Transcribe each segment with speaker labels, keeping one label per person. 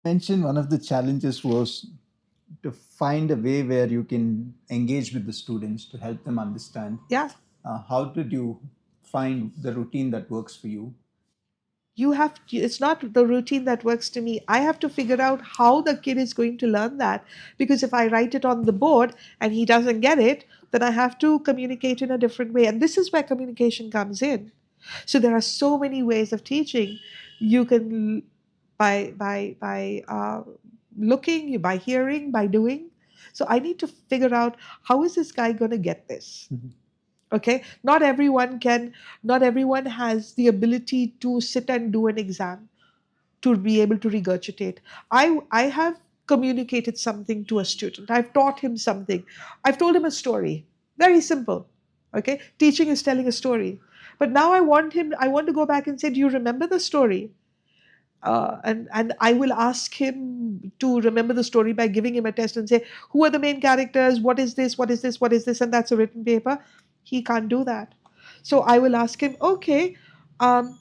Speaker 1: Mentioned one of the challenges was to find a way where you can engage with the students to help them understand.
Speaker 2: Yeah.
Speaker 1: How did you find the routine that works for you?
Speaker 2: It's not the routine that works to me. I have to figure out how the kid is going to learn that, because if I write it on the board and he doesn't get it, then I have to communicate in a different way, and this is where communication comes in. So there are so many ways of teaching. You can by looking, by hearing, by doing. So I need to figure out, how is this guy going to get this?
Speaker 1: Mhm.
Speaker 2: Okay, not everyone has the ability to sit and do an exam, to be able to regurgitate. I have communicated something to a student, I've taught him something, I've told him a story, very simple. Okay, teaching is telling a story. But now I want to go back and say, do you remember the story? And I will ask him to remember the story by giving him a test and say, who are the main characters? What is this? What is this? What is this? And that's a written paper. He can't do that. So I will ask him, okay, um,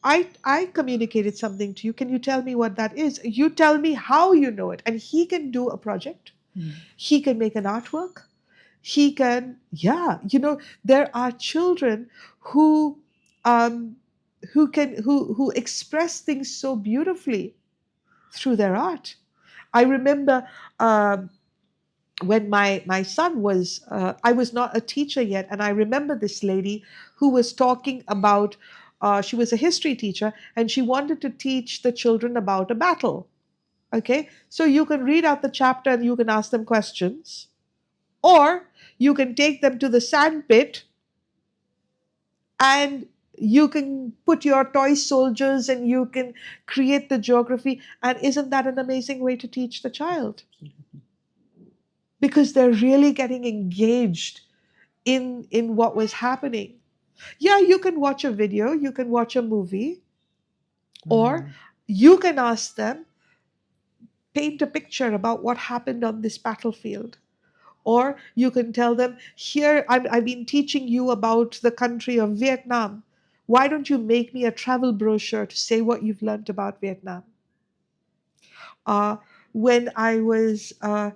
Speaker 2: I communicated something to you. Can you tell me what that is? You tell me how you know it. And he can do a project.
Speaker 1: Mm.
Speaker 2: He can make an artwork. He can, yeah, there are children who um, who express things so beautifully through their art. I remember when my son was, I was not a teacher yet, and I remember this lady who was talking about, she was a history teacher, and she wanted to teach the children about a battle. Okay, so you can read out the chapter and you can ask them questions, or you can take them to the sand pit and you can put your toy soldiers and you can create the geography. And isn't that an amazing way to teach the child? Because they're really getting engaged in what was happening. Yeah, you can watch a video, you can watch a movie, or
Speaker 1: Mm.
Speaker 2: you can ask them, paint a picture about what happened on this battlefield. Or you can tell them, here, I've been teaching you about the country of Vietnam. Why don't you make me a travel brochure to say what you've learned about Vietnam? Uh, when I was uh,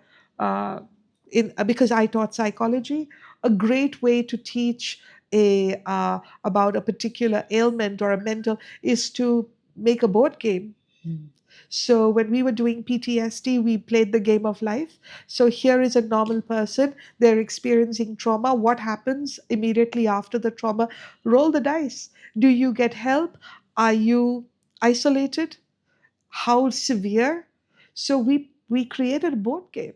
Speaker 2: because I taught psychology, a great way to teach about a particular ailment or a mental is to make a board game.
Speaker 1: Mm.
Speaker 2: So when we were doing PTSD, we played the game of life. So here is a normal person, they're experiencing trauma. What happens immediately after the trauma? Roll the dice. Do you get help? Are you isolated? How severe? So we created a board game.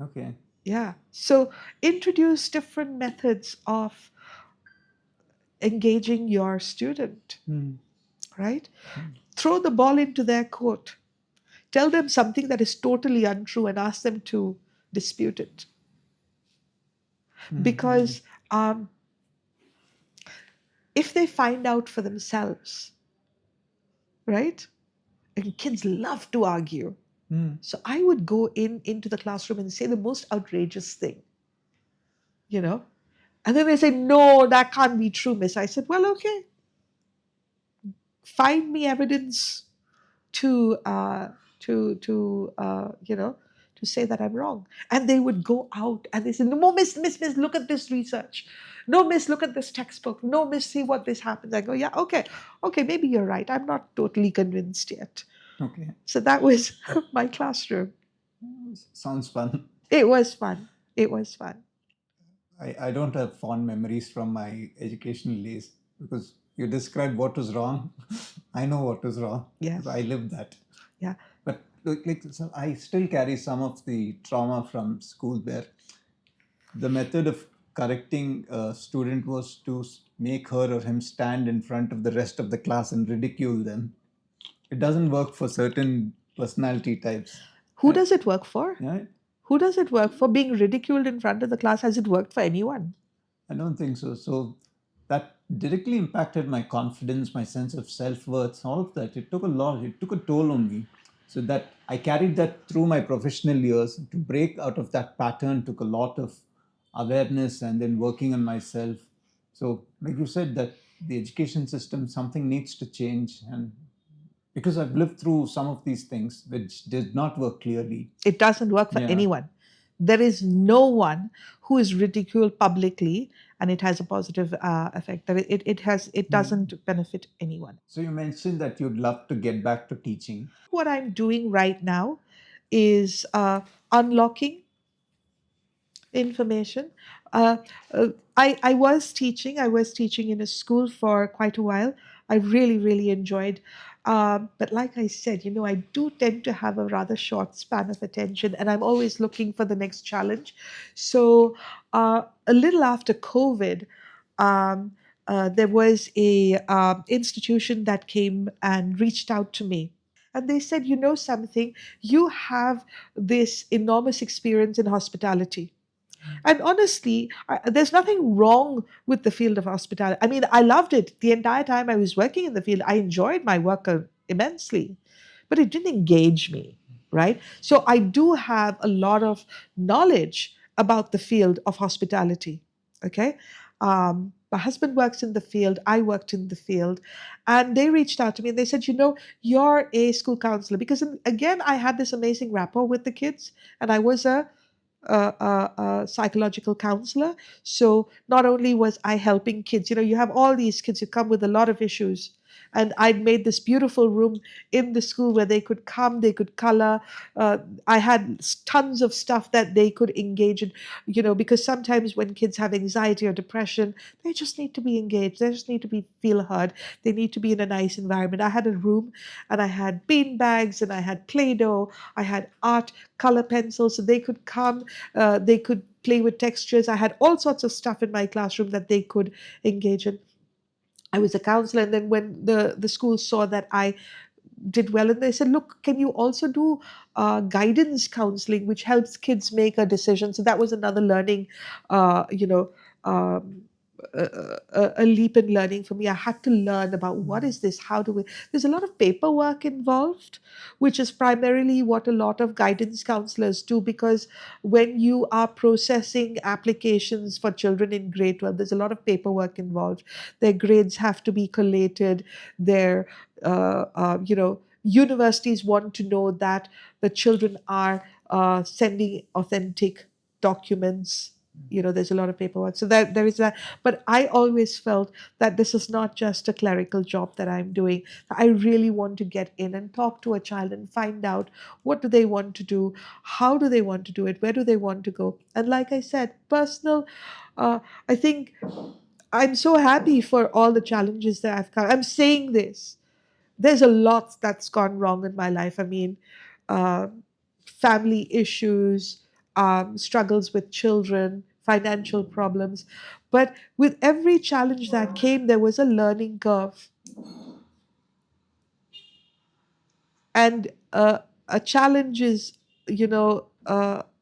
Speaker 1: Okay.
Speaker 2: Yeah. So introduce different methods of engaging your student,
Speaker 1: Mm.
Speaker 2: right? Throw the ball into their court. Tell them something that is totally untrue and ask them to dispute it.
Speaker 1: Mm.
Speaker 2: Because if they find out for themselves, right? And kids love to argue.
Speaker 1: Mm.
Speaker 2: So I would go into the classroom and say the most outrageous thing, you know? And then they say, no, that can't be true, miss. I said, well, okay, find me evidence to to say that I'm wrong. And they would go out and they say, no, miss, look at this research. No, miss, look at this textbook. No, miss, see what this happens. I go, yeah, okay, maybe you're right. I'm not totally convinced yet.
Speaker 1: Okay.
Speaker 2: So that was my classroom.
Speaker 1: Sounds fun.
Speaker 2: It was fun. It was fun.
Speaker 1: I don't have fond memories from my educational days because you described what was wrong. I know what was wrong because I
Speaker 2: Yes.
Speaker 1: lived that.
Speaker 2: Yeah.
Speaker 1: But so I still carry some of the trauma from school where the method of correcting a student was to make her or him stand in front of the rest of the class and ridicule them. It doesn't work for certain personality types.
Speaker 2: Who does it work for?
Speaker 1: Yeah,
Speaker 2: Who does it work for? Being ridiculed in front of the class, has it worked for anyone?
Speaker 1: I don't think so. So that directly impacted my confidence, my sense of self worth, all of that. It took a lot, it took a toll on me. So that I carried that through my professional years. To break out of that pattern took a lot of awareness and then working on myself. So, like you said, that the education system, something needs to change. And Because I've lived through some of these things which did not work clearly.
Speaker 2: It doesn't work for
Speaker 1: Yeah.
Speaker 2: anyone. There is no one who is ridiculed publicly and it has a positive effect. That it doesn't benefit anyone.
Speaker 1: So you mentioned that you'd love to get back to teaching.
Speaker 2: What I'm doing right now is unlocking information. Uh, I was teaching. I was teaching in a school for quite a while. I really, really enjoyed. But like I said, I do tend to have a rather short span of attention, and I'm always looking for the next challenge. So a little after COVID, um, there was a institution that came and reached out to me, and they said, you know something, you have this enormous experience in hospitality. And honestly, there's nothing wrong with the field of hospitality. I mean, I loved it the entire time I was working in the field. I enjoyed my work immensely, but it didn't engage me, right? So I do have a lot of knowledge about the field of hospitality. Okay. My husband works in the field. I worked in the field. And they reached out to me and they said, you're a school counselor. Because, again, I had this amazing rapport with the kids, and I was a psychological counselor. So not only was I helping kids, you have all these kids who come with a lot of issues. And I'd made this beautiful room in the school where they could come, they could color. I had tons of stuff that they could engage in, because sometimes when kids have anxiety or depression, they just need to be engaged. They just need to be feel heard. They need to be in a nice environment. I had a room and I had bean bags and I had Play-Doh. I had art, color pencils, so they could come, they could play with textures. I had all sorts of stuff in my classroom that they could engage in. I was a counselor, and then when the school saw that I did well, and they said, look, can you also do guidance counseling, which helps kids make a decision? So that was another learning, um, a leap in learning for me. I had to learn about what is this, how do we, there's a lot of paperwork involved, which is primarily what a lot of guidance counselors do, because when you are processing applications for children in grade 12, there's a lot of paperwork involved. Their grades have to be collated. Their universities want to know that the children are sending authentic documents. There's a lot of paperwork, so that there is that. But I always felt that this is not just a clerical job that I'm doing. I really want to get in and talk to a child and find out what do they want to do, how do they want to do it, where do they want to go. And like I said, personal, I think I'm so happy for all the challenges that I've come. I'm saying this, there's a lot that's gone wrong in my life. I mean, uh, family issues, struggles with children, financial problems. But with every challenge that came, there was a learning curve. And a challenge is,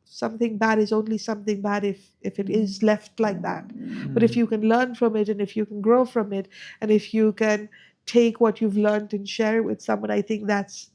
Speaker 2: something bad is only something bad if it is left like that. But if you can learn from it, and if you can grow from it, and if you can take what you've learned and share it with someone, I think that's,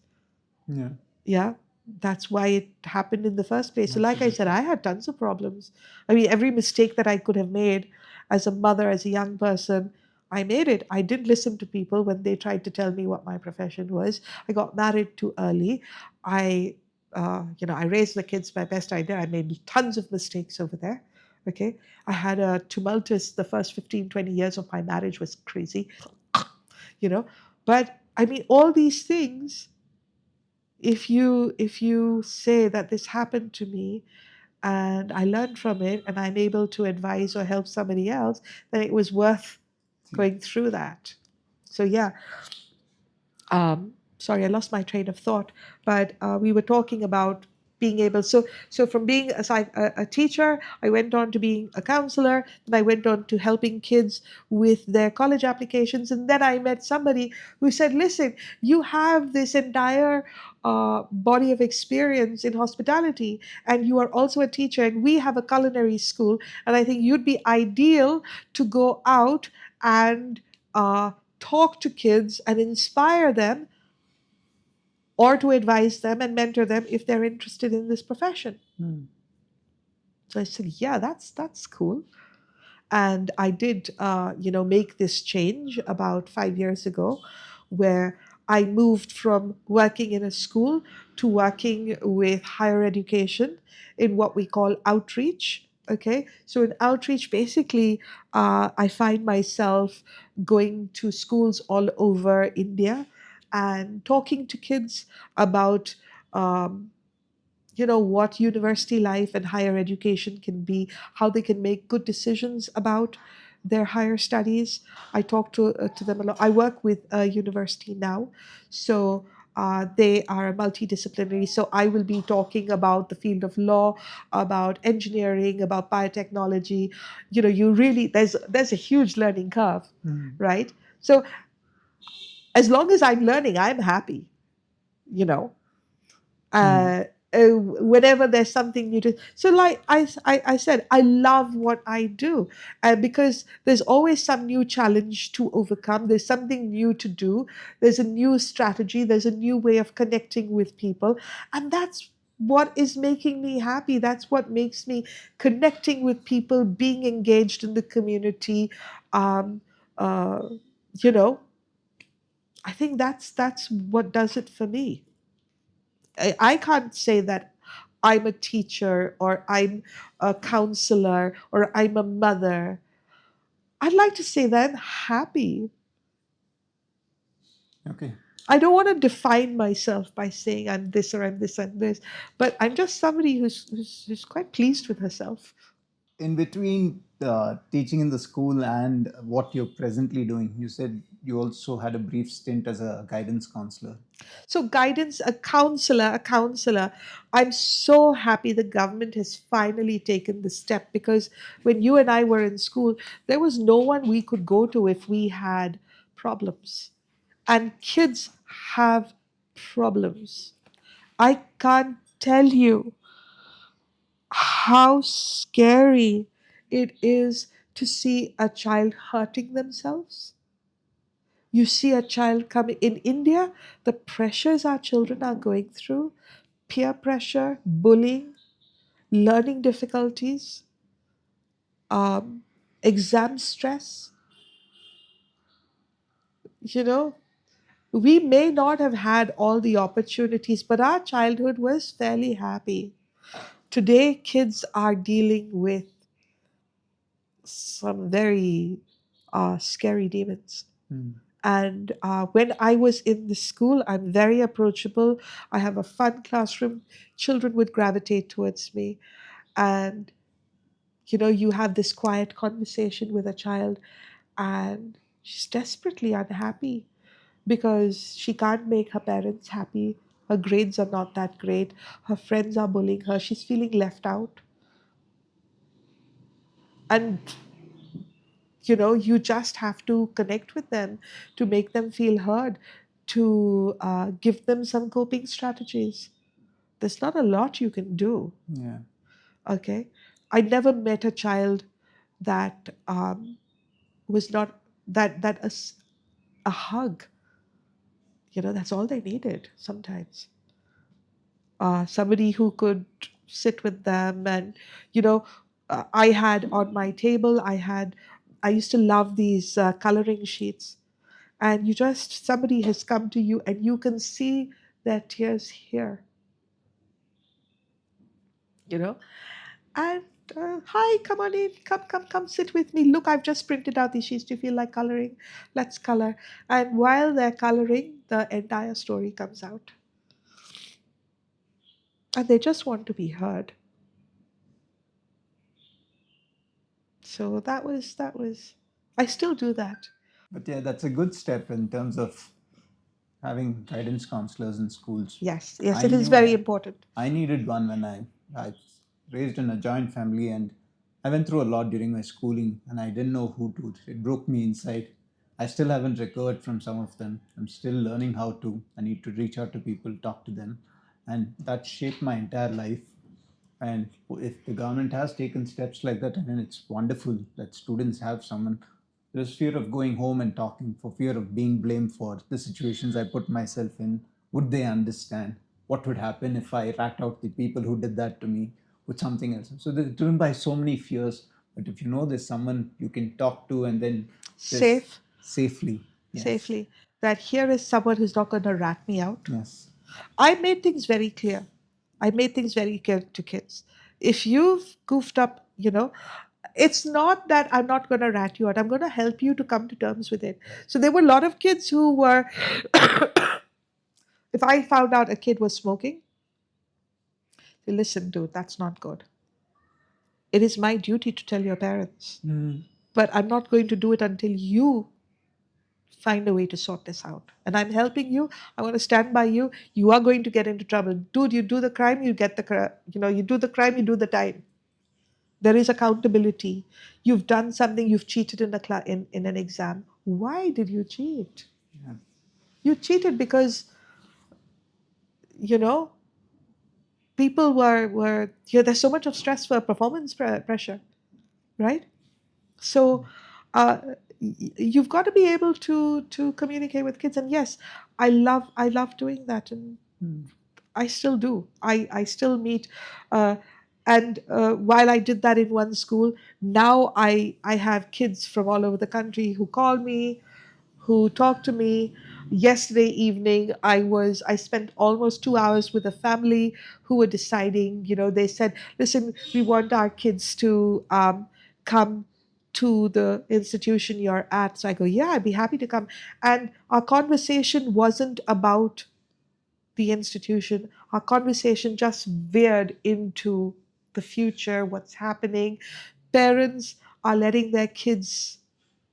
Speaker 1: Yeah.
Speaker 2: yeah, that's why it happened in the first place. So like I said, I had tons of problems. I mean, every mistake that I could have made as a mother, as a young person, I made it. I didn't listen to people when they tried to tell me what my profession was. I got married too early. I raised the kids my best idea. I made tons of mistakes over there. Okay. I had a tumultuous, the first 15, 20 years of my marriage was crazy, you know. But I mean, all these things, if you say that this happened to me and I learned from it and I'm able to advise or help somebody else, then it was worth going through that. So yeah, sorry, I lost my train of thought, but we were talking about being able. So from being a teacher, I went on to being a counselor, and I went on to helping kids with their college applications, and then I met somebody who said, "Listen, you have this entire body of experience in hospitality, and you are also a teacher, and we have a culinary school, and I think you'd be ideal to go out and." Talk to kids and inspire them, or to advise them and mentor them if they're interested in this profession. So I said, yeah, that's cool. And I did, make this change about 5 years ago, where I moved from working in a school to working with higher education in what we call outreach. Okay, so in outreach, basically, I find myself going to schools all over India and talking to kids about um, what university life and higher education can be, how they can make good decisions about their higher studies. I talk to them a lot. I work with a university now, so they are multidisciplinary. So I will be talking about the field of law, about engineering, about biotechnology. You really, there's a huge learning curve,
Speaker 1: Mm.
Speaker 2: right? So as long as I'm learning, I'm happy. You know,
Speaker 1: Mm.
Speaker 2: whenever there's something new to, so like I said, I love what I do, because there's always some new challenge to overcome, there's something new to do, there's a new strategy, there's a new way of connecting with people, and that's what is making me happy, that's what makes me connecting with people, being engaged in the community. um, uh, you know I think that's what does it for me. I can't say that I'm a teacher or I'm a counselor or I'm a mother. I'd like to say that I'm happy.
Speaker 1: Okay.
Speaker 2: I don't want to define myself by saying I'm this or I'm this and this, but I'm just somebody who's quite pleased with herself.
Speaker 1: In between teaching in the school and what you're presently doing, you said you also had a brief stint as a guidance counselor.
Speaker 2: So guidance, a counselor. I'm so happy the government has finally taken the step, because when you and I were in school, there was no one we could go to if we had problems. And kids have problems. I can't tell you how scary it is to see a child hurting themselves. You see a child coming in India, the pressures our children are going through, peer pressure, bullying, learning difficulties, um, exam stress. You know, we may not have had all the opportunities, but our childhood was fairly happy. Today, kids are dealing with some very scary demons.
Speaker 1: Mm.
Speaker 2: And when I was in the school, I'm very approachable. I have a fun classroom. Children would gravitate towards me. And, you have this quiet conversation with a child, and she's desperately unhappy because she can't make her parents happy. Her grades are not that great. Her friends are bullying her. She's feeling left out. And you just have to connect with them to make them feel heard, to give them some coping strategies. There's not a lot you can do.
Speaker 1: Yeah.
Speaker 2: Okay, I never met a child that was not that a hug. That's all they needed sometimes. Somebody who could sit with them, and you know I had on my table, I used to love these coloring sheets, and somebody has come to you and you can see their tears here, you know and hi, come on in, come sit with me, look, I've just printed out these sheets, do you feel like coloring? Let's color. And while they're coloring, the entire story comes out, and they just want to be heard. So that was I still do that.
Speaker 1: But yeah, that's a good step in terms of having guidance counselors in schools.
Speaker 2: Yes, yes,
Speaker 1: I
Speaker 2: it is
Speaker 1: knew
Speaker 2: very important.
Speaker 1: I needed one when I was raised in a joint family, and I went through a lot during my schooling, and I didn't know who to. It broke me inside. I still haven't recovered from some of them. I'm still learning how to. I need to reach out to people, talk to them, and that shaped my entire life. And if the government has taken steps like that, then it's wonderful that students have someone. There's fear of going home and talking, for fear of being blamed for the situations I put myself in. Would they understand? What would happen if I rat out the people who did that to me with something else? So they're driven by so many fears. But if you know there's someone you can talk to, and then just
Speaker 2: Safe,
Speaker 1: safely, yes.
Speaker 2: safely. that here is someone who's not going to rat me out.
Speaker 1: Yes.
Speaker 2: I made things very clear. I made things very clear to kids. If you've goofed up, it's not that I'm not going to rat you out. I'm going to help you to come to terms with it. So there were a lot of kids who were, if I found out a kid was smoking, say, listen, dude, that's not good. It is my duty to tell your parents,
Speaker 1: Mm.
Speaker 2: but I'm not going to do it until you find a way to sort this out. And I'm helping you. I want to stand by you. You are going to get into trouble. Dude, you do the crime, you get the, you do the crime, you do the time. There is accountability. You've done something, you've cheated in an exam. Why did you cheat?
Speaker 1: Yeah.
Speaker 2: You cheated because, you know, people were there's so much of stress for performance pressure, right? So uh, you've got to be able to communicate with kids. And yes, I love doing that, and
Speaker 1: Mm.
Speaker 2: I still do. I still meet, uh, and while I did that in one school, now I have kids from all over the country who call me, who talk to me. Yesterday evening, I spent almost 2 hours with a family who were deciding. They said, "Listen, we want our kids to come to the institution you're at." So I go, "Yeah, I'd be happy to come." And our conversation wasn't about the institution. Our conversation just veered into the future, what's happening. Parents are letting their kids,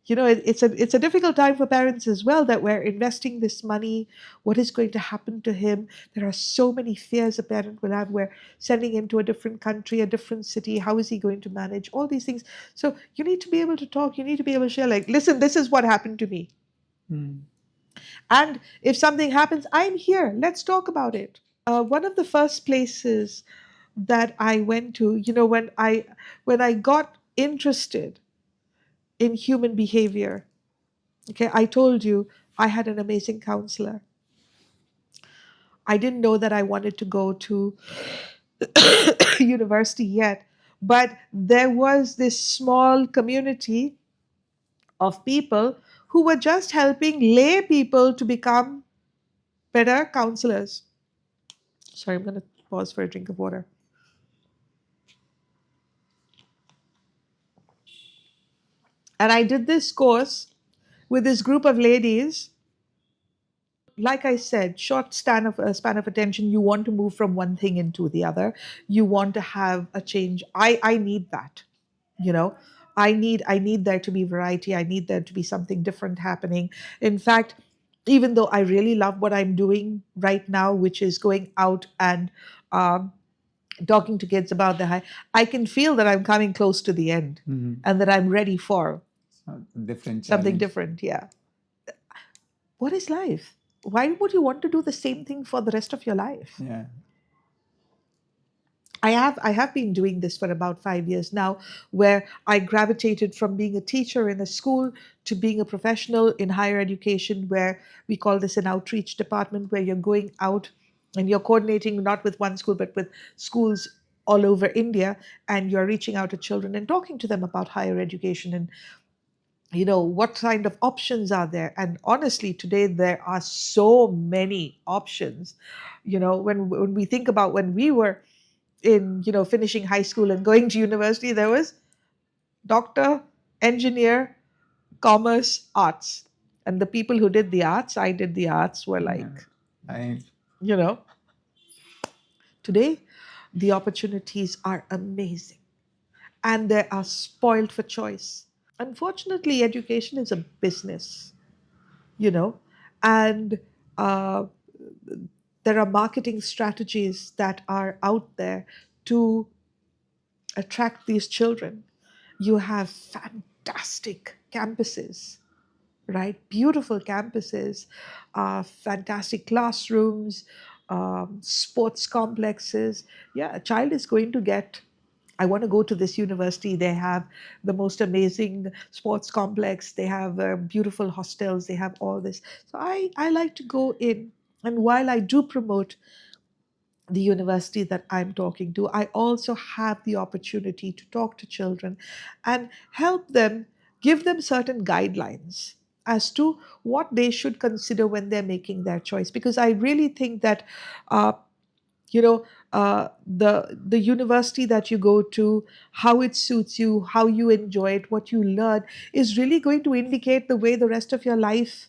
Speaker 2: it's a difficult time for parents as well, that we're investing this money. What is going to happen to him? There are so many fears a parent will have. We're sending him to a different country, a different city. How is he going to manage all these things? So you need to be able to talk. You need to be able to share, like, listen, this is what happened to me.
Speaker 1: Mm.
Speaker 2: And if something happens, I'm here. Let's talk about it. One of the first places that I went to, when I got interested in human behavior, okay, I told you I had an amazing counselor. I didn't know that I wanted to go to university yet, but there was this small community of people who were just helping lay people to become better counselors. Sorry, I'm going to pause for a drink of water. And I did this course with this group of ladies. Like I said, short span of attention. You want to move from one thing into the other. You want to have a change. I need that. You know, I need there to be variety. I need there to be something different happening. In fact, even though I really love what I'm doing right now, which is going out and um, talking to kids about the high, I can feel that I'm coming close to the end,
Speaker 1: Mhm.
Speaker 2: and that I'm ready for
Speaker 1: So, different
Speaker 2: something
Speaker 1: challenge.
Speaker 2: different. Yeah. What is life? Why would you want to do the same thing for the rest of your life?
Speaker 1: Yeah.
Speaker 2: I have been doing this for about 5 years now, where I gravitated from being a teacher in a school to being a professional in higher education, where we call this an outreach department, where you're going out and you're coordinating not with one school but with schools all over India, and you're reaching out to children and talking to them about higher education, and what kind of options are there. And honestly, today there are so many options. When we think about when we were in finishing high school and going to university, there was doctor, engineer, commerce, arts. And the people who did the arts, I did the arts, were
Speaker 1: Yeah.
Speaker 2: like,
Speaker 1: I
Speaker 2: you know today the opportunities are amazing, and they are spoiled for choice. Unfortunately, education is a business, you know and uh, there are marketing strategies that are out there to attract these children. You have fantastic campuses, right? Beautiful campuses, fantastic classrooms, sports complexes. Yeah, a child is going to get, I want to go to this university. They have the most amazing sports complex. They have beautiful hostels. They have all this. So I like to go in. And while I do promote the university that I'm talking to, I also have the opportunity to talk to children and help them, give them certain guidelines. as to what they should consider when they're making their choice. Because I really think that uh, you know the university that you go to, how it suits you, how you enjoy it, what you learn, is really going to indicate the way the rest of your life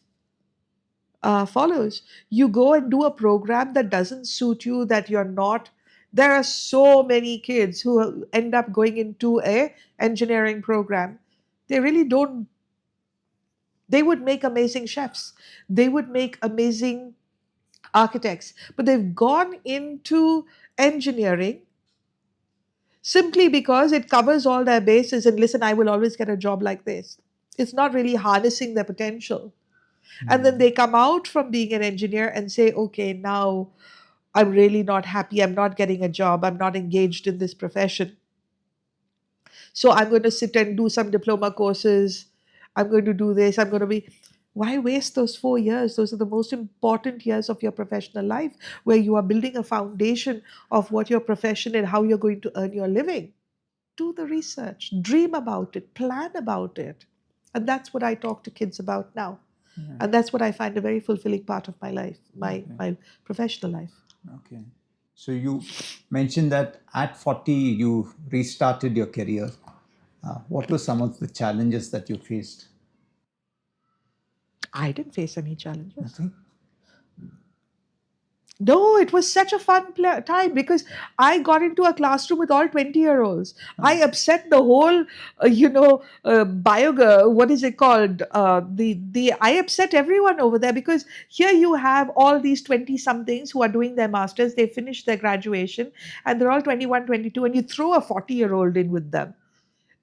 Speaker 2: follows. You go and do a program that doesn't suit you, that you're not. There are so many kids who end up going into a engineering program. They really don't. They would make amazing chefs. They would make amazing architects, but they've gone into engineering simply because it covers all their bases. And listen, I will always get a job like this. It's not really harnessing their potential. And then they come out from being an engineer and say, okay, now I'm really not happy. I'm not getting a job. I'm not engaged in this profession. So I'm going to sit and do some diploma courses. I'm going to do this. I'm going to be. Why waste those 4 years? Those are the most important years of your professional life, where you are building a foundation of what your profession and how you're going to earn your living. Do the research, dream about it, plan about it. And that's what I talk to kids about now.
Speaker 1: Yeah.
Speaker 2: And that's what I find a very fulfilling part of my life,
Speaker 1: Okay.
Speaker 2: my professional life.
Speaker 1: Okay. So you mentioned that at 40 you restarted your career. What were some of the challenges that you faced?
Speaker 2: I didn't face any challenges.
Speaker 1: Nothing?
Speaker 2: No, it was such a fun time because I got into a classroom with all 20-year-olds. I upset the whole, what is it called? I upset everyone over there, because here you have all these 20 somethings who are doing their masters, they finished their graduation, and they're all 21, 22, and you throw a 40-year-old in with them.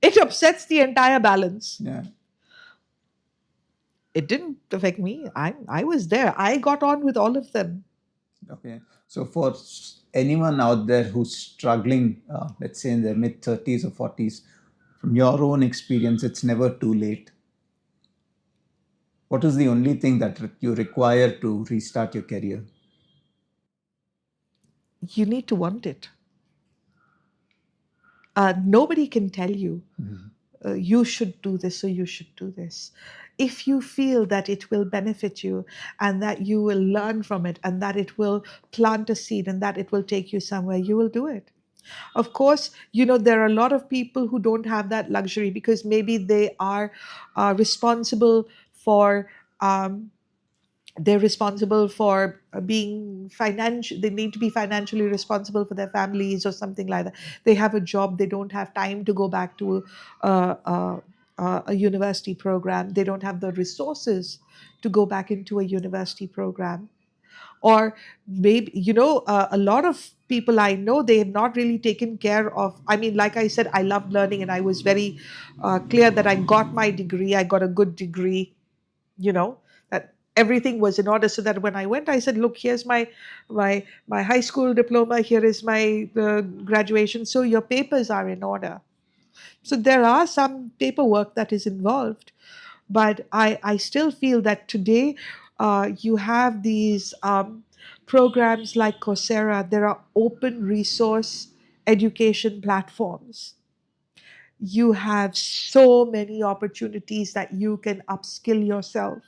Speaker 2: It upsets the entire balance.
Speaker 1: Yeah.
Speaker 2: It didn't affect me. I was there. I got on with all of them.
Speaker 1: Okay. So for anyone out there who's struggling, let's say in their mid 30s or 40s, from your own experience, it's never too late. What is the only thing that you require to restart your career?
Speaker 2: You need to want it. Nobody can tell you, you should do this or you should do this. If you feel that it will benefit you, and that you will learn from it, and that it will plant a seed, and that it will take you somewhere, you will do it. Of course, there are a lot of people who don't have that luxury, because maybe they are responsible for. They're responsible for being financial. They need to be financially responsible for their families or something like that. They have a job. They don't have time to go back to a university program. They don't have the resources to go back into a university program. Or maybe, a lot of people I know, they have not really taken care of. I mean, like I said, I love learning, and I was very clear that I got my degree. I got a good degree, that everything was in order, so that when I went, I said, look, here's my high school diploma, here is my graduation, so your papers are in order. So there are some paperwork that is involved, but I still feel that today you have these programs like Coursera. There are open resource education platforms. You have so many opportunities that you can upskill yourself.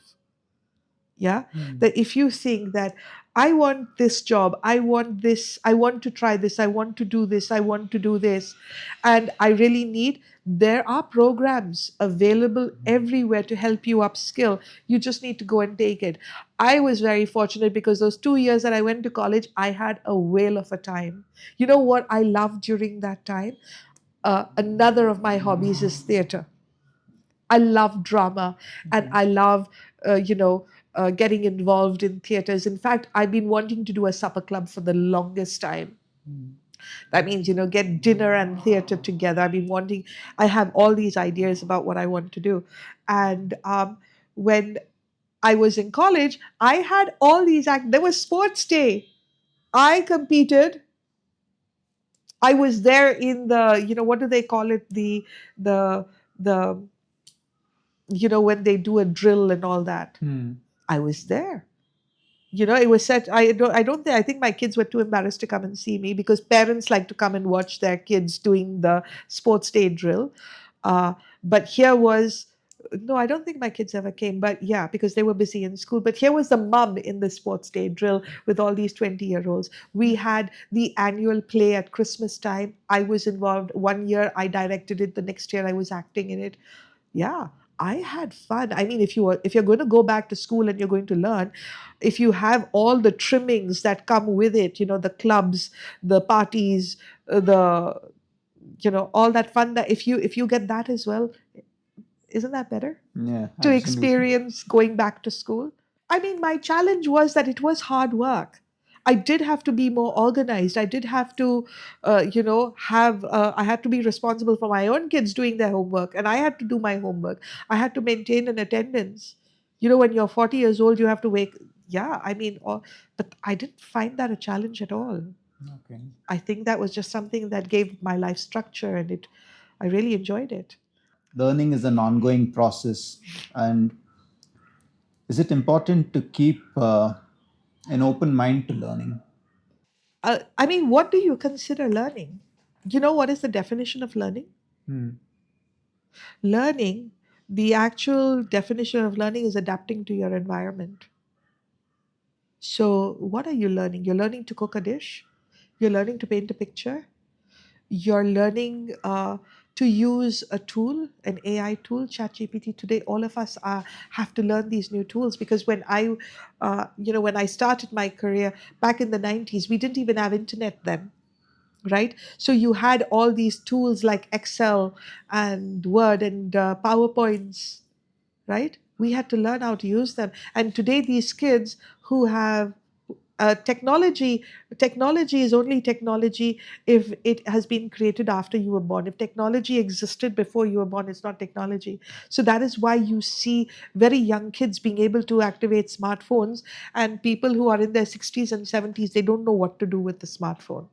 Speaker 2: Yeah. That if you think that I want this job, I want this, I want to try this, I want to do this, I want to do this, and I really need, there are programs available everywhere to help you upskill. You just need to go and take it. I was very fortunate, because those 2 years that I went to college, I had a whale of a time. You know what I loved during that time? Another of my hobbies is theater. I love drama, and I love, getting involved in theaters. In fact, I've been wanting to do a supper club for the longest time. That means, get dinner and theater together. I have all these ideas about what I want to do. And when I was in college, I had all these, there was sports day. I competed. I was there in the, what do they call it? The, the, when they do a drill and all that. I was there. It was set. I think my kids were too embarrassed to come and see me, because parents like to come and watch their kids doing the sports day drill. But here was No, I don't think my kids ever came, but yeah, because they were busy in school. But here was the mum in the sports day drill with all these 20-year-olds. We had the annual play at Christmas time. I was involved. One year I directed it, the next year I was acting in it. Yeah, I had fun. I mean, if you're going to go back to school and you're going to learn, if you have all the trimmings that come with it, the clubs, the parties, the all that fun, that if you get that as well, isn't that better
Speaker 1: Yeah,
Speaker 2: to
Speaker 1: absolutely.
Speaker 2: experience going back to school? I mean, my challenge was that it was hard work. I did have to be more organized. I did have to, I had to be responsible for my own kids doing their homework, and I had to do my homework. I had to maintain an attendance. When you're 40 years old, you have to wake. Yeah, I mean, but I didn't find that a challenge at all.
Speaker 1: Okay.
Speaker 2: I think that was just something that gave my life structure, and I really enjoyed it.
Speaker 1: Learning is an ongoing process, and is it important to keep an open mind to learning?
Speaker 2: I mean, what do you consider learning? What is the definition of learning?
Speaker 1: Hmm.
Speaker 2: Learning, the actual definition of learning is adapting to your environment. So, what are you learning? You're learning to cook a dish, you're learning to paint a picture, you're learning to use a tool, an AI tool, ChatGPT. Today, all of us have to learn these new tools because when I started my career back in the 90s, we didn't even have internet then, right? So you had all these tools like Excel and Word and PowerPoints, right? We had to learn how to use them. And today, these kids who have technology is only technology if it has been created after you were born. If technology existed before you were born, it's not technology. So that is why you see very young kids being able to activate smartphones, and people who are in their 60s and 70s, they don't know what to do with the smartphone.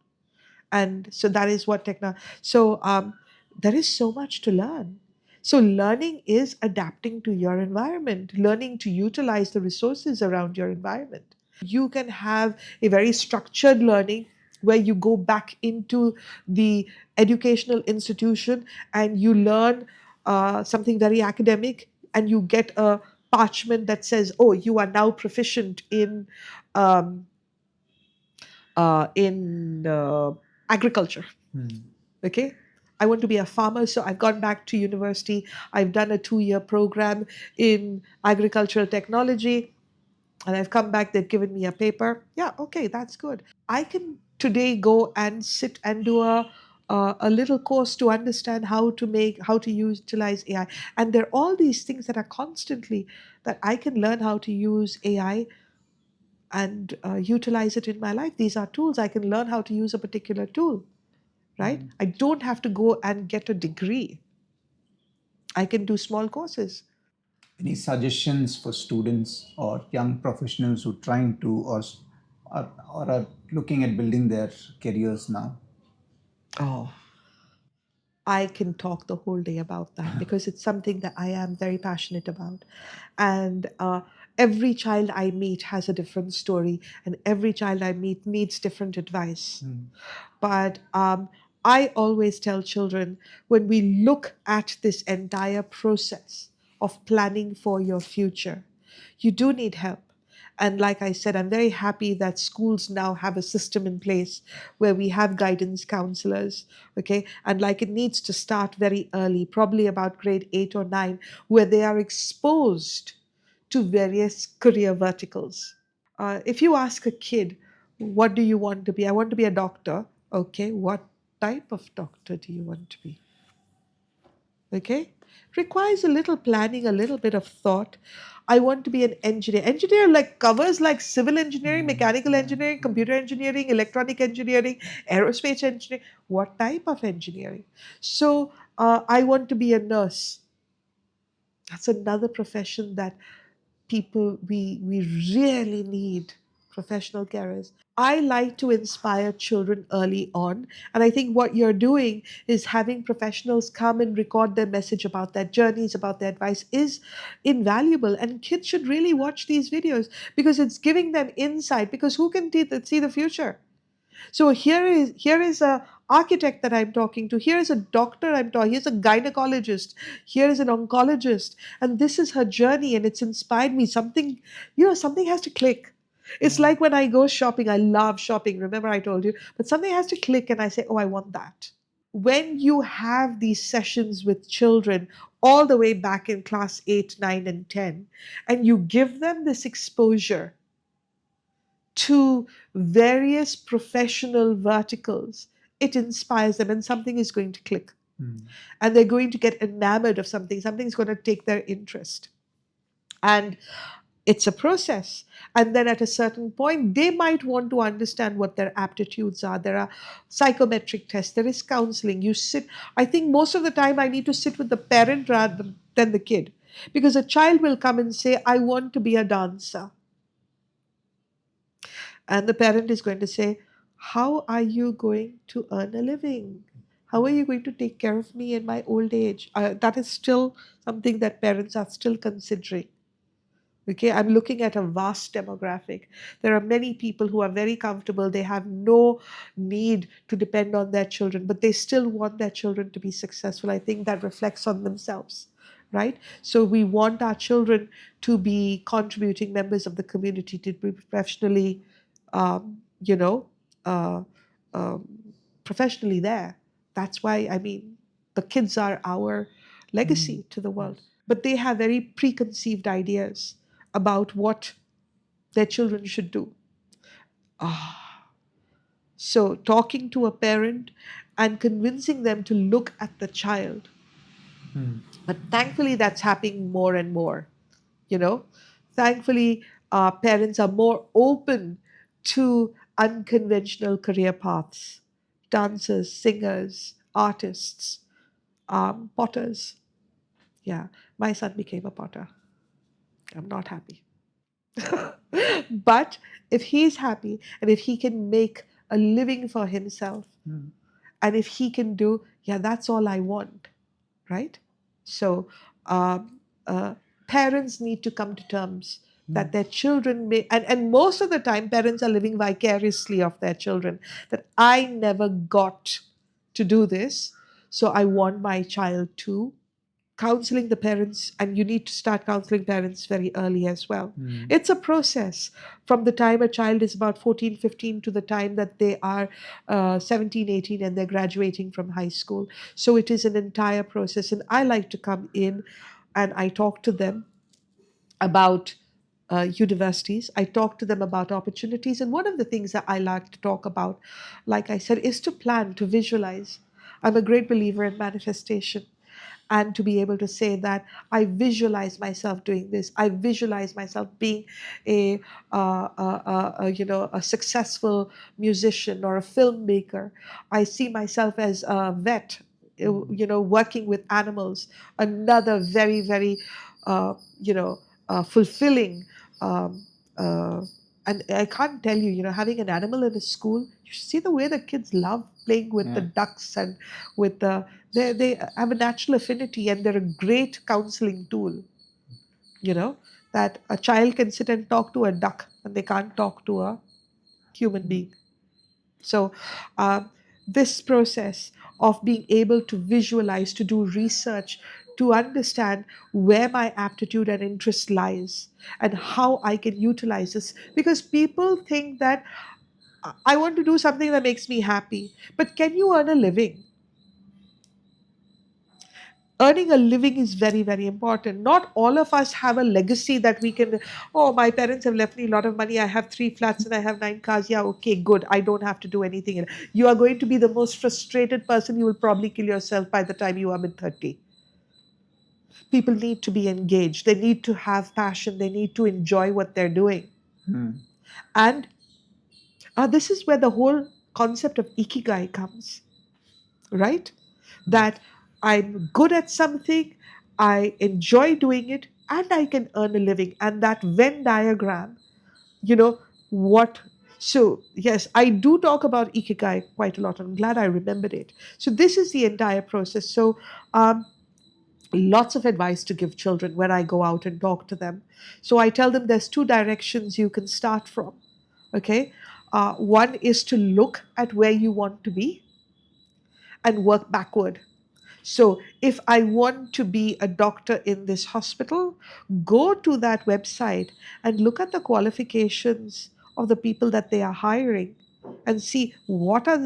Speaker 2: And so that is what there is so much to learn. So learning is adapting to your environment, learning to utilize the resources around your environment. You can have a very structured learning where you go back into the educational institution and you learn something very academic, and you get a parchment that says, oh, you are now proficient um, in agriculture.
Speaker 1: Hmm.
Speaker 2: Okay. I want to be a farmer, so I've gone back to university. I've done a 2-year program in agricultural technology, and I've come back. They've given me a paper. Yeah, okay, that's good. I can today go and sit and do a little course to understand how to utilize AI. And there are all these things that are constantly that I can learn how to use AI and utilize it in my life. These are tools. I can learn how to use a particular tool, right?
Speaker 1: Hmm.
Speaker 2: I don't have to go and get a degree. I can do small courses.
Speaker 1: Any suggestions for students or young professionals who are trying to or are looking at building their careers now?
Speaker 2: Oh, I can talk the whole day about that because it's something that I am very passionate about. And every child I meet has a different story, and every child I meet needs different advice.
Speaker 1: Hmm.
Speaker 2: But I always tell children, when we look at this entire process of planning for your future, you do need help. And like I said, I'm very happy that schools now have a system in place where we have guidance counselors. Okay. And like it needs to start very early, probably about grade 8 or 9, where they are exposed to various career verticals. If you ask a kid, what do you want to be? I want to be a doctor. Okay, what type of doctor do you want to be? Okay, requires a little planning, a little bit of thought. I want to be an engineer. Engineer like covers like civil engineering,
Speaker 1: Hmm.
Speaker 2: mechanical
Speaker 1: Yeah.
Speaker 2: engineering, computer engineering, electronic engineering, aerospace engineering. What type of engineering? So I want to be a nurse. That's another profession that we really need professional carers. I like to inspire children early on, and I think what you're doing is having professionals come and record their message about their journeys, about their advice is invaluable, and kids should really watch these videos because it's giving them insight, because who can see the future? So here is a architect that I'm talking to, here is a doctor I'm talking, here's a gynecologist, here is an oncologist, and this is her journey, and it's inspired me. Something, something has to click. It's
Speaker 1: Yeah.
Speaker 2: like when I go shopping, I love shopping, remember I told you, but something has to click, and I say, oh, I want that. When you have these sessions with children all the way back in class 8, 9, and 10, and you give them this exposure to various professional verticals, it inspires them and something is going to click.
Speaker 1: Mm.
Speaker 2: And they're going to get enamored of something, something's going to take their interest. And it's a process. And then at a certain point, they might want to understand what their aptitudes are. There are psychometric tests, there is counseling. You sit, I think most of the time I need to sit with the parent rather than the kid. Because a child will come and say, I want to be a dancer. And the parent is going to say, how are you going to earn a living? How are you going to take care of me in my old age? That is still something that parents are still considering. Okay, I'm looking at a vast demographic. There are many people who are very comfortable. They have no need to depend on their children, but they still want their children to be successful. I think that reflects on themselves, right? So we want our children to be contributing members of the community, to be professionally, you know, uh, um, professionally there. That's why, I mean, the kids are our
Speaker 1: Mm.
Speaker 2: legacy to the world,
Speaker 1: Yes.
Speaker 2: but they have very preconceived ideas about what their children should do. Ah, so talking to a parent and convincing them to look at the child.
Speaker 1: Mm.
Speaker 2: But thankfully, that's happening more and more. You know, thankfully, parents are more open to unconventional career paths: dancers, singers, artists, potters. Yeah, my son became a potter. I'm not happy. But if he's happy and if he can make a living for himself
Speaker 1: Mm.
Speaker 2: and if he can do, yeah, that's all I want, right? So um, uh, parents need to come to terms that
Speaker 1: Mm.
Speaker 2: their children may, and most of the time, parents are living vicariously of their children, that I never got to do this, so I want my child to. Counseling the parents, and you need to start counseling parents very early as well.
Speaker 1: Mm.
Speaker 2: It's a process from the time a child is about 14, 15 to the time that they are 17, 18 and they're graduating from high school. So it is an entire process, and I like to come in and I talk to them about universities. I talk to them about opportunities. And one of the things that I like to talk about, like I said, is to plan, to visualize. I'm a great believer in manifestation. And to be able to say that I visualize myself doing this, I visualize myself being a, a successful musician or a filmmaker. I see myself as a vet,
Speaker 1: Mm.
Speaker 2: working with animals. Another very, very, you know, fulfilling. Um, uh, and I can't tell you, having an animal in a school, you see the way the kids love playing with the
Speaker 1: Yeah.
Speaker 2: ducks and with the, they have a natural affinity, and they're a great counseling tool, you know, that a child can sit and talk to a duck and they can't talk to a human
Speaker 1: Mm.
Speaker 2: being. So, this process of being able to visualize, to do research, to understand where my aptitude and interest lies and how I can utilize this. Because people think that I want to do something that makes me happy, but can you earn a living? Earning a living is very, very important. Not all of us have a legacy that we can, oh, my parents have left me a lot of money, I have 3 flats and I have 9 cars, yeah, okay, good, I don't have to do anything. You are going to be the most frustrated person. You will probably kill yourself by the time you are mid 30. People need to be engaged, they need to have passion, they need to enjoy what they're doing.
Speaker 1: Mm.
Speaker 2: And this is where the whole concept of ikigai comes, right? That
Speaker 1: Yes.
Speaker 2: I'm good at something, I enjoy doing it, and I can earn a living. And that Venn diagram, you know, what. So, yes, I do talk about Ikigai quite a lot. I'm glad I remembered it. So, this is the entire process. So, lots of advice to give children when I go out and talk to them. So, I tell them there's two directions you can start from. Okay. One is to look at where you want to be, and work backward. So, if I want to be a doctor in this hospital, go to that website and look at the qualifications of the people that they are hiring and see what are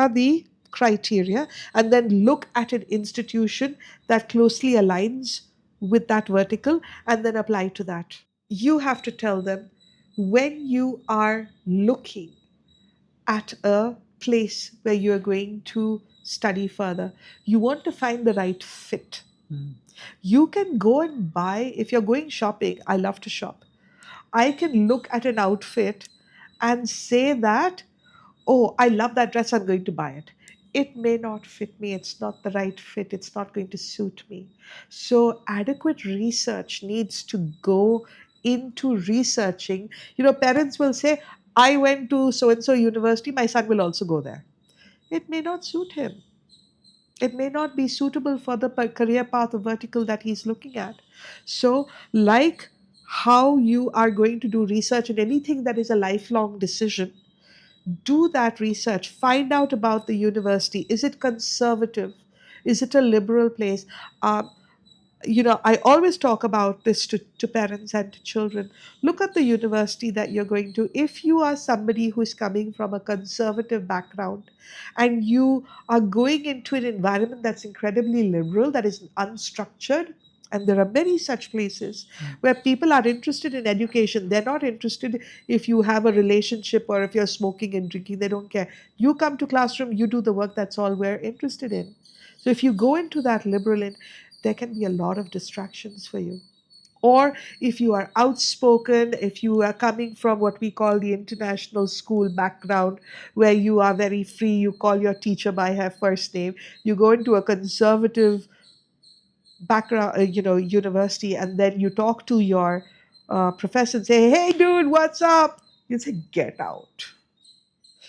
Speaker 2: the criteria, and then look at an institution that closely aligns with that vertical and then apply to that. You have to tell them, when you are looking at a place where you're going to study further, you want to find the right fit.
Speaker 1: Mm.
Speaker 2: You can go and buy, if you're going shopping, I love to shop. I can look at an outfit and say that, oh, I love that dress, I'm going to buy it. It may not fit me, it's not the right fit, it's not going to suit me. So, adequate research needs to go into researching. Parents will say, I went to so and so university, my son will also go there. It may not suit him. It may not be suitable for the career path or vertical that he's looking at. So, like how you are going to do research in anything that is a lifelong decision, do that research, find out about the university. Is it conservative? Is it a liberal place? um, I always talk about this to parents and to children. Look at the university that you're going to. If you are somebody who's coming from a conservative background and you are going into an environment that's incredibly liberal, that is unstructured, and there are many such places where people are interested in education. They're not interested if you have a relationship or if you're smoking and drinking. They don't care. You come to classroom, you do the work. That's all we're interested in. So if you go into that liberal, there can be a lot of distractions for you. Or if you are outspoken, if you are coming from what we call the international school background, where you are very free, you call your teacher by her first name, you go into a conservative background, university, and then you talk to your professor and say, hey, dude, what's up? You say, get out.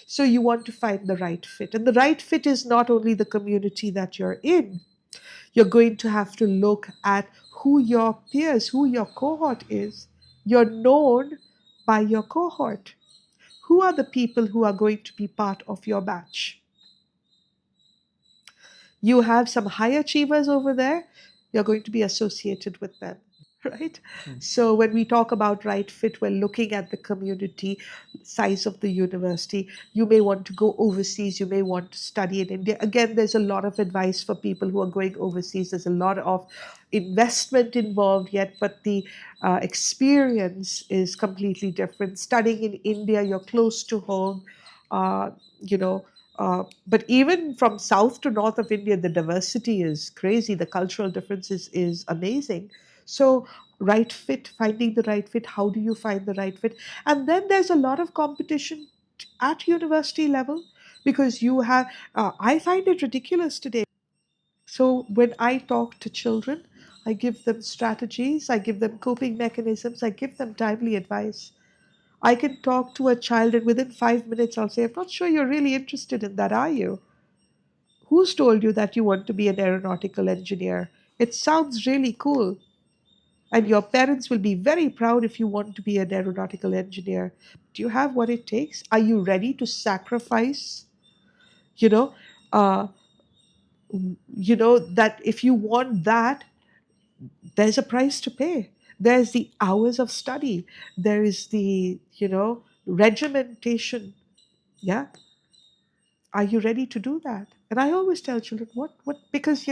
Speaker 2: So you want to find the right fit. And the right fit is not only the community that you're in, you're going to have to look at who your peers, who your cohort is. You're known by your cohort. Who are the people who are going to be part of your batch? You have some high achievers over there, you're going to be associated with them. Right? So when we talk about right fit, we're looking at the community size of the university. You may want to go overseas, you may want to study in India. Again, there's a lot of advice for people who are going overseas. There's a lot of investment involved yet, but the experience is completely different. Studying in India, you're close to home. uh, you know but even from south to north of India, the diversity is crazy. The cultural differences is amazing. So, right fit, finding the right fit. How do you find the right fit? And then there's a lot of competition at university level, because you have, I find it ridiculous today. So, when I talk to children, I give them strategies, I give them coping mechanisms, I give them timely advice. I can talk to a child, and within 5 minutes, I'll say, I'm not sure you're really interested in that, are you? Who's told you that you want to be an aeronautical engineer? It sounds really cool. And your parents will be very proud if you want to be an aeronautical engineer. Do you have what it takes? Are you ready to sacrifice? You know, uh, that if you want that, there's a price to pay. There's the hours of study. There is the, regimentation. Yeah. Are you ready to do that? And I always tell children, because,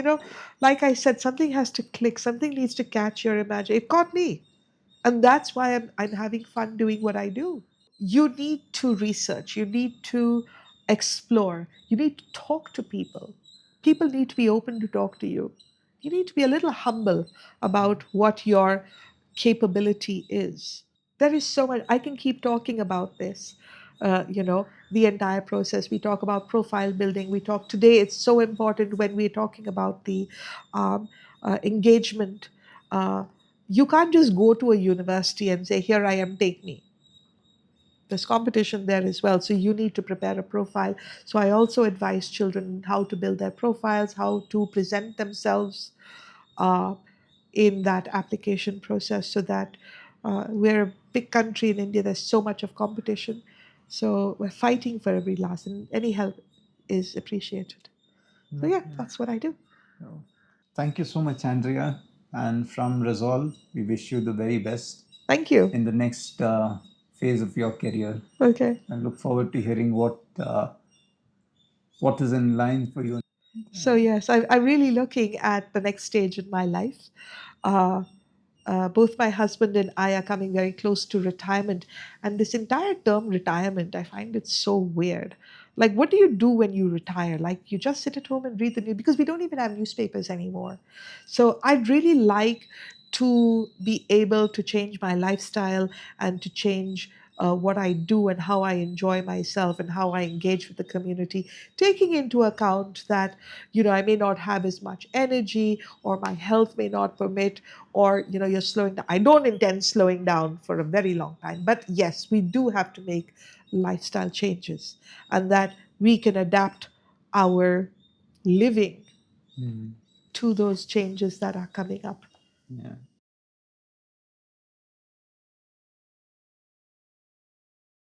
Speaker 2: like I said, something has to click, something needs to catch your imagination. It caught me. And that's why I'm having fun doing what I do. You need to research, you need to explore, you need to talk to people. People need to be open to talk to you. You need to be a little humble about what your capability is. There is so much. I can keep talking about this. The entire process. We talk about profile building. We talk today. It's so important when we're talking about the um, engagement. Uh, you can't just go to a university and say, "Here I am, take me." There's competition there as well. So you need to prepare a profile. So I also advise children how to build their profiles, how to present themselves uh, in that application process, so that we're a big country in India. There's so much of competition. So we're fighting for every last, and any help is appreciated. So yeah, that's what I do.
Speaker 1: So, thank you so much, Andrea. And from Resolve, we wish you the very best
Speaker 2: Thank you.
Speaker 1: in the next phase of your career.
Speaker 2: Okay.
Speaker 1: I look forward to hearing what is in line for you.
Speaker 2: So yes, I'm really looking at the next stage in my life. Uh, both my husband and I are coming very close to retirement. And this entire term retirement, I find it so weird. Like, what do you do when you retire? Like, you just sit at home and read the news because we don't even have newspapers anymore. So, I'd really like to be able to change my lifestyle and to change what I do and how I enjoy myself and how I engage with the community, taking into account that, I may not have as much energy or my health may not permit, or you're slowing down. I don't intend slowing down for a very long time, but yes, we do have to make lifestyle changes, and that we can adapt our living
Speaker 1: Mm.
Speaker 2: to those changes that are coming up.
Speaker 1: Yeah.